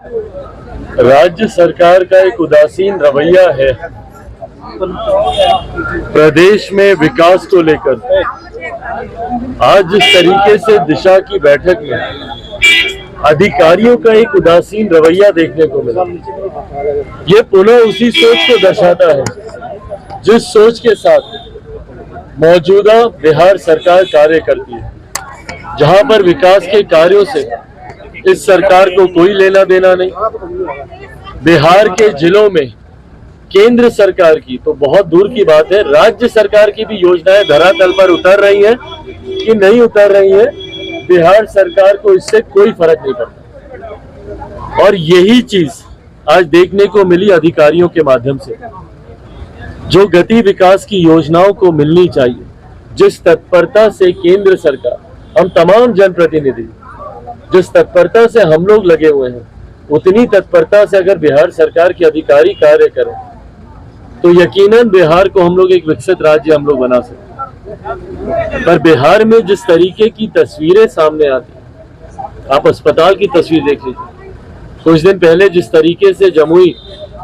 राज्य सरकार का एक उदासीन रवैया है प्रदेश में विकास को लेकर। आज जिस तरीके से दिशा की बैठक में अधिकारियों का एक उदासीन रवैया देखने को मिला, ये पुनः उसी सोच को दर्शाता है जिस सोच के साथ मौजूदा बिहार सरकार कार्य करती है, जहां पर विकास के कार्यों से इस सरकार को कोई लेना देना नहीं। बिहार के जिलों में केंद्र सरकार की तो बहुत दूर की बात है, राज्य सरकार की भी योजनाएं धरातल पर उतर रही हैं कि नहीं उतर रही हैं, बिहार सरकार को इससे कोई फर्क नहीं पड़ता। और यही चीज आज देखने को मिली अधिकारियों के माध्यम से। जो गति विकास की योजनाओं को मिलनी चाहिए, जिस तत्परता से केंद्र सरकार, हम तमाम जनप्रतिनिधि जिस तत्परता से हम लोग लगे हुए हैं, उतनी तत्परता से अगर बिहार सरकार के अधिकारी कार्य करें तो यकीनन बिहार को हम लोग एक विकसित राज्य हम लोग बना सकते। पर बिहार में जिस तरीके की तस्वीरें सामने आती, आप अस्पताल की तस्वीर देख लीजिए। कुछ दिन पहले जिस तरीके से जमुई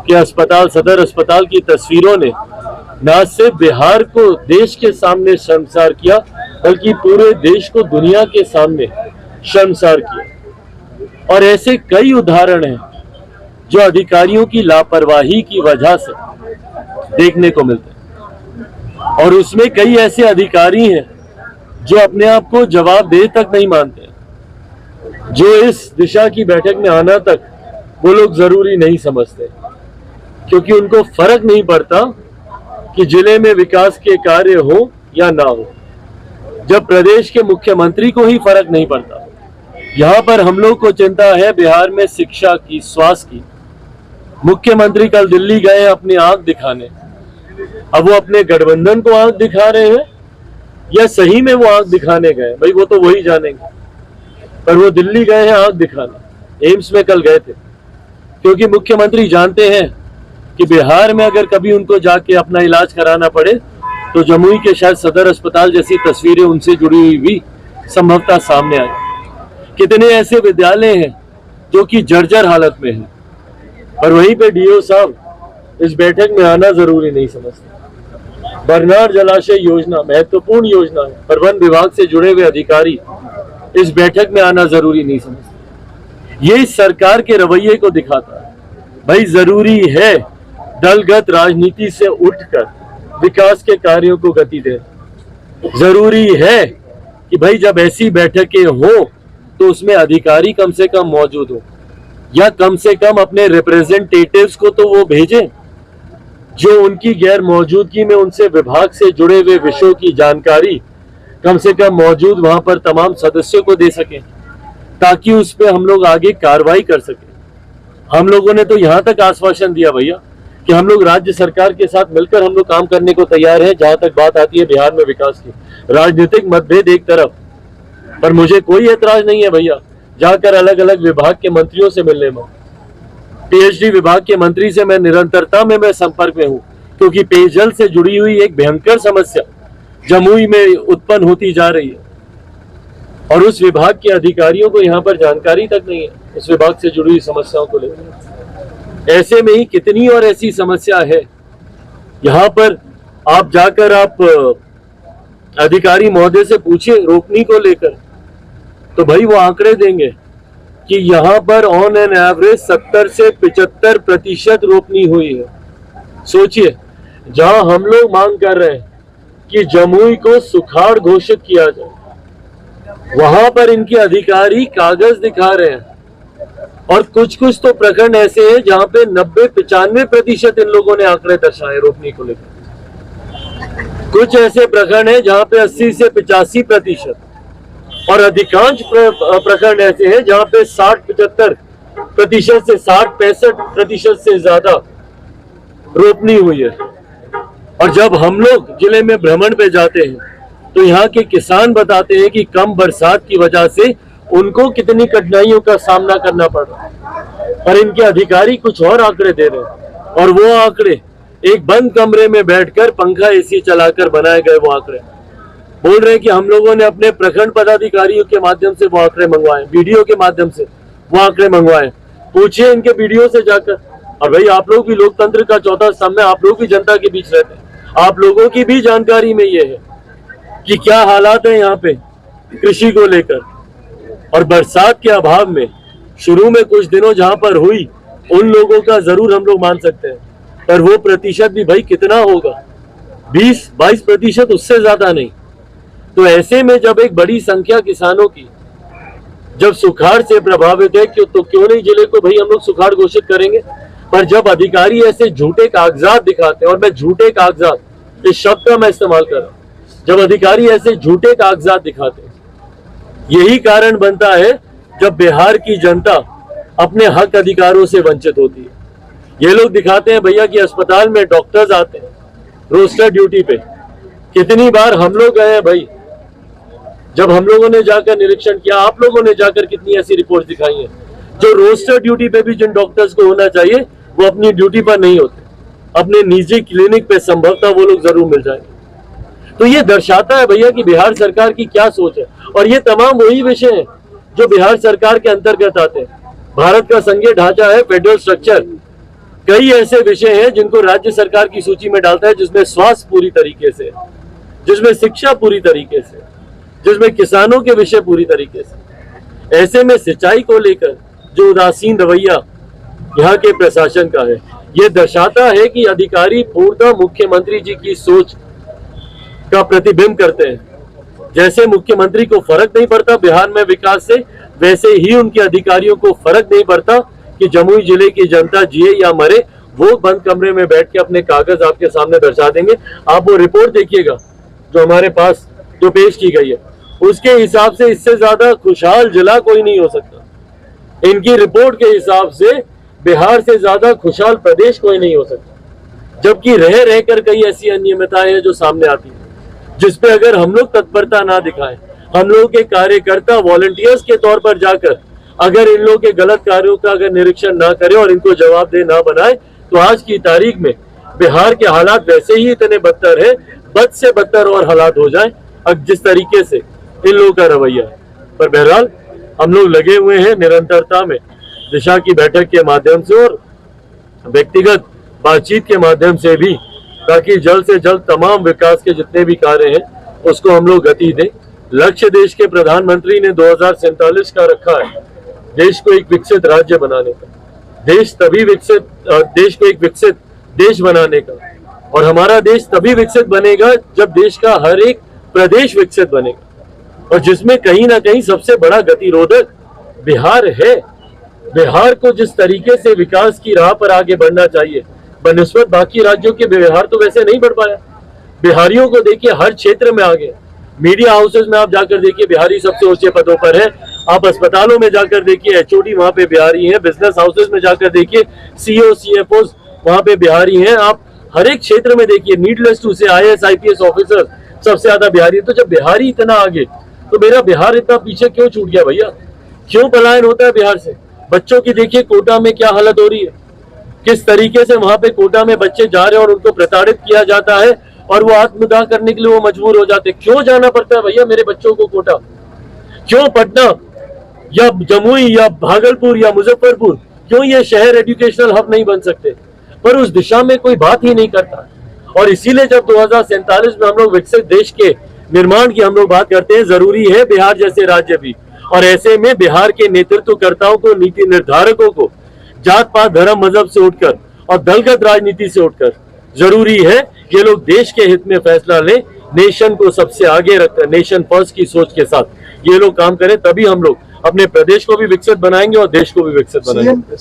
के अस्पताल, सदर अस्पताल की तस्वीरों ने न सिर्फ बिहार को देश के सामने शर्मसार किया, बल्कि पूरे देश को दुनिया के सामने शर्मसार किया। और ऐसे कई उदाहरण हैं जो अधिकारियों की लापरवाही की वजह से देखने को मिलते हैं। और उसमें कई ऐसे अधिकारी हैं जो अपने आप को जवाबदेह तक नहीं मानते, जो इस दिशा की बैठक में आना तक वो लोग जरूरी नहीं समझते, क्योंकि उनको फर्क नहीं पड़ता कि जिले में विकास के कार्य हो या ना हो। जब प्रदेश के मुख्यमंत्री को ही फर्क नहीं पड़ता, यहाँ पर हम लोग को चिंता है बिहार में शिक्षा की, स्वास्थ्य की। मुख्यमंत्री कल दिल्ली गए अपनी आंख दिखाने। अब वो अपने गठबंधन को आंख दिखा रहे हैं या सही में वो आंख दिखाने गए, भाई वो तो वही जानेंगे। पर वो दिल्ली गए हैं आंख दिखाने, एम्स में कल गए थे, क्योंकि मुख्यमंत्री जानते हैं कि बिहार में अगर कभी उनको जाके अपना इलाज कराना पड़े तो जमुई के शायद सदर अस्पताल जैसी तस्वीरें उनसे जुड़ी हुई भी संभवतः सामने आए। कितने ऐसे विद्यालय हैं जो कि जर्जर हालत में हैं, और वहीं पे डीओ साहब इस बैठक में आना जरूरी नहीं समझते। बरनार जलाशय योजना महत्वपूर्ण योजना है, पर वन विभाग से जुड़े हुए अधिकारी इस बैठक में आना जरूरी नहीं समझते। ये इस सरकार के रवैये को दिखाता है। भाई जरूरी है दलगत राजनीति से उठकर विकास के कार्यों को गति दे। जरूरी है कि भाई जब ऐसी बैठकें हो तो उसमें अधिकारी कम से कम मौजूद हो, या कम से कम अपने रिप्रेजेंटेटिव्स को तो वो भेजें जो उनकी गैर मौजूदगी में उनसे विभाग से जुड़े हुए विषयों की जानकारी कम से कम मौजूद वहां पर तमाम सदस्यों को दे सकें, ताकि उस पर हम लोग आगे कार्रवाई कर सकें। हम लोगों ने तो यहाँ तक आश्वासन दिया भैया कि हम लोग राज्य सरकार के साथ मिलकर हम लोग काम करने को तैयार हैं। जहां तक बात आती है बिहार में विकास की, राजनीतिक मतभेद एक तरफ, पर मुझे कोई ऐतराज नहीं है भैया जाकर अलग अलग विभाग के मंत्रियों से मिलने में। पीएचडी विभाग के मंत्री से मैं निरंतरता में संपर्क में हूं, क्योंकि पेयजल से जुड़ी हुई एक भयंकर समस्या जमुई में उत्पन्न होती जा रही है, और उस विभाग के अधिकारियों को यहाँ पर जानकारी तक नहीं है उस विभाग से जुड़ी हुई समस्याओं को लेकर। ऐसे में ही कितनी और ऐसी समस्या है, यहाँ पर आप जाकर आप अधिकारी महोदय से पूछिए रोपनी को लेकर, तो भाई वो आंकड़े देंगे कि यहाँ पर ऑन एन एवरेज 70 से 75% रोपनी हुई है। सोचिए, जहां हम लोग मांग कर रहे हैं कि जमुई को सुखाड़ घोषित किया जाए, वहां पर इनके अधिकारी कागज दिखा रहे हैं। और कुछ कुछ तो प्रखंड ऐसे हैं जहां पे 90-95% इन लोगों ने आंकड़े दर्शाए रोपनी को लेकर। कुछ ऐसे प्रखंड हैं जहां पे 80 से 85%, और अधिकांश प्रखंड ऐसे हैं जहां पे 60-75% से 60-65% से ज्यादा रोपनी हुई है। और जब हम लोग जिले में भ्रमण पे जाते हैं तो यहाँ के किसान बताते हैं कि कम बरसात की वजह से उनको कितनी कठिनाइयों का सामना करना पड़ रहा है, और इनके अधिकारी कुछ और आंकड़े दे रहे हैं। और वो आंकड़े एक बंद कमरे में बैठकर पंखा एसी चलाकर बनाए गए वो आंकड़े बोल रहे हैं कि हम लोगों ने अपने प्रखंड पदाधिकारियों के माध्यम से वो आंकड़े मंगवाए, वीडियो के माध्यम से वो आंकड़े मंगवाए, पूछिए इनके वीडियो से जाकर। और भाई आप लोग भी लोकतंत्र का चौथा स्तंभ है, आप लोग भी जनता के बीच रहते हैं, आप लोगों की भी जानकारी में ये है कि क्या हालात है यहाँ पे कृषि को लेकर। और बरसात के अभाव में शुरू में कुछ दिनों जहां पर हुई, उन लोगों का जरूर हम लोग मान सकते हैं, पर वो प्रतिशत भी भाई कितना होगा, 20-22%, उससे ज्यादा नहीं। तो ऐसे में जब एक बड़ी संख्या किसानों की जब सुखाड़ से प्रभावित है, तो क्यों नहीं जिले को भाई हम लोग सुखाड़ घोषित करेंगे। पर जब अधिकारी ऐसे झूठे कागजात दिखाते हैं, और मैं झूठे कागजात इस शब्द का मैं इस्तेमाल कर रहा हूं, जब अधिकारी ऐसे झूठे कागजात दिखाते हैं, यही कारण बनता है जब बिहार की जनता अपने हक अधिकारों से वंचित होती है। ये लोग दिखाते हैं भैया कि अस्पताल में डॉक्टर्स आते हैं रोस्टर ड्यूटी पे। कितनी बार हम लोग गए हैं भाई, जब हम लोगों ने जाकर निरीक्षण किया, आप लोगों ने जाकर कितनी ऐसी रिपोर्ट दिखाई है जो रोस्टर ड्यूटी पे भी जिन डॉक्टर्स को होना चाहिए वो अपनी ड्यूटी पर नहीं होते, अपने निजी क्लिनिक पे संभवतः वो लोग जरूर मिल जाएंगे। तो ये दर्शाता है भैया कि बिहार सरकार की क्या सोच है। और ये तमाम वही विषय हैं जो बिहार सरकार के अंतर्गत आते हैं। भारत का संघीय ढांचा है, फेडरल स्ट्रक्चर, कई ऐसे विषय हैं जिनको राज्य सरकार की सूची में डालता है, जिसमें स्वास्थ्य पूरी तरीके से, जिसमें शिक्षा पूरी तरीके से, जिसमें किसानों के विषय पूरी तरीके से। ऐसे में सिंचाई को लेकर जो उदासीन रवैया यहाँ के प्रशासन का है, ये दर्शाता है कि अधिकारी पूर्णतः मुख्यमंत्री जी की सोच का प्रतिबिंब करते हैं। जैसे मुख्यमंत्री को फर्क नहीं पड़ता बिहार में विकास से, वैसे ही उनके अधिकारियों को फर्क नहीं पड़ता कि जमुई जिले की जनता जिए या मरे। वो बंद कमरे में बैठ के अपने कागज आपके सामने दर्शा देंगे। आप वो रिपोर्ट देखिएगा जो हमारे पास जो पेश की गई है, उसके हिसाब से इससे ज्यादा खुशहाल जिला कोई नहीं हो सकता। इनकी रिपोर्ट के हिसाब से बिहार से ज्यादा खुशहाल प्रदेश कोई नहीं हो सकता। जबकि रह रहकर कई ऐसी अनियमितताएं हैं जो सामने आती है, जिसपे अगर हम लोग तत्परता ना दिखाएं, हम लोग के कार्यकर्ता वॉलंटियर्स के तौर पर जाकर अगर इन लोगों के गलत कार्यों का अगर निरीक्षण ना करें और इनको जवाबदेह ना बनाए, तो आज की तारीख में बिहार के हालात वैसे ही इतने बदतर है, बद से बदतर और हालात हो जाए अब जिस तरीके से इन लोगों का रवैया है। पर बहरहाल हम लोग लगे हुए हैं निरंतरता में, दिशा की बैठक के माध्यम से और व्यक्तिगत बातचीत के माध्यम से भी, ताकि जल्द से जल्द तमाम विकास के जितने भी कार्य हैं उसको हम लोग गति दें। लक्ष्य देश के प्रधानमंत्री ने 2047 का रखा है, देश को एक विकसित राज्य बनाने का, देश को एक विकसित देश बनाने का। और हमारा देश तभी विकसित बनेगा जब देश का हर एक प्रदेश विकसित बनेगा, और जिसमें कहीं ना कहीं सबसे बड़ा गतिरोधक बिहार है। बिहार को जिस तरीके से विकास की राह पर आगे बढ़ना चाहिए, बनिस्बत बाकी राज्यों के बिहार तो वैसे नहीं बढ़ पाया। बिहारियों को देखिए हर क्षेत्र में आगे, मीडिया हाउसेज में आप जाकर देखिए बिहारी सबसे ऊंचे पदों पर है। आप अस्पतालों में जाकर देखिए एचओडी वहां पे बिहारी हैं, बिजनेस हाउसेज में जाकर देखिए सीओ सीएफओ वहां पे बिहारी हैं। आप हर एक क्षेत्र में देखिए, नीडलेस टू से आईएएस आईपीएस ऑफिसर सबसे ज्यादा बिहारी। तो जब बिहारी इतना आगे, तो मेरा बिहार इतना पीछे क्यों छूट गया भैया? क्यों पलायन होता है बिहार से? बच्चों की देखिए कोटा में क्या हालत हो रही है, किस तरीके से वहां पे कोटा में बच्चे जा रहे हैं और उनको प्रताड़ित किया जाता है, और वो आत्मदाह करने के लिए वो मजबूर हो जाते। क्यों जाना पड़ता है भैया मेरे बच्चों को कोटा? क्यों पटना या जमुई या भागलपुर या मुजफ्फरपुर, क्यों ये शहर एजुकेशनल हब नहीं बन सकते? पर उस दिशा में कोई बात ही नहीं करता। और इसीलिए जब 2047 में हम लोग विकसित देश के निर्माण की हम लोग बात करते हैं, जरूरी है बिहार जैसे राज्य भी। और ऐसे में बिहार के नेतृत्वकर्ताओं को, नीति निर्धारकों को जात पात धर्म मजहब से उठकर और दलगत राजनीति से उठकर जरूरी है ये लोग देश के हित में फैसला लें, नेशन को सबसे आगे रखकर, नेशन फर्स्ट की सोच के साथ ये लोग काम करें। तभी हम लोग अपने प्रदेश को भी विकसित बनाएंगे और देश को भी विकसित बनाएंगे।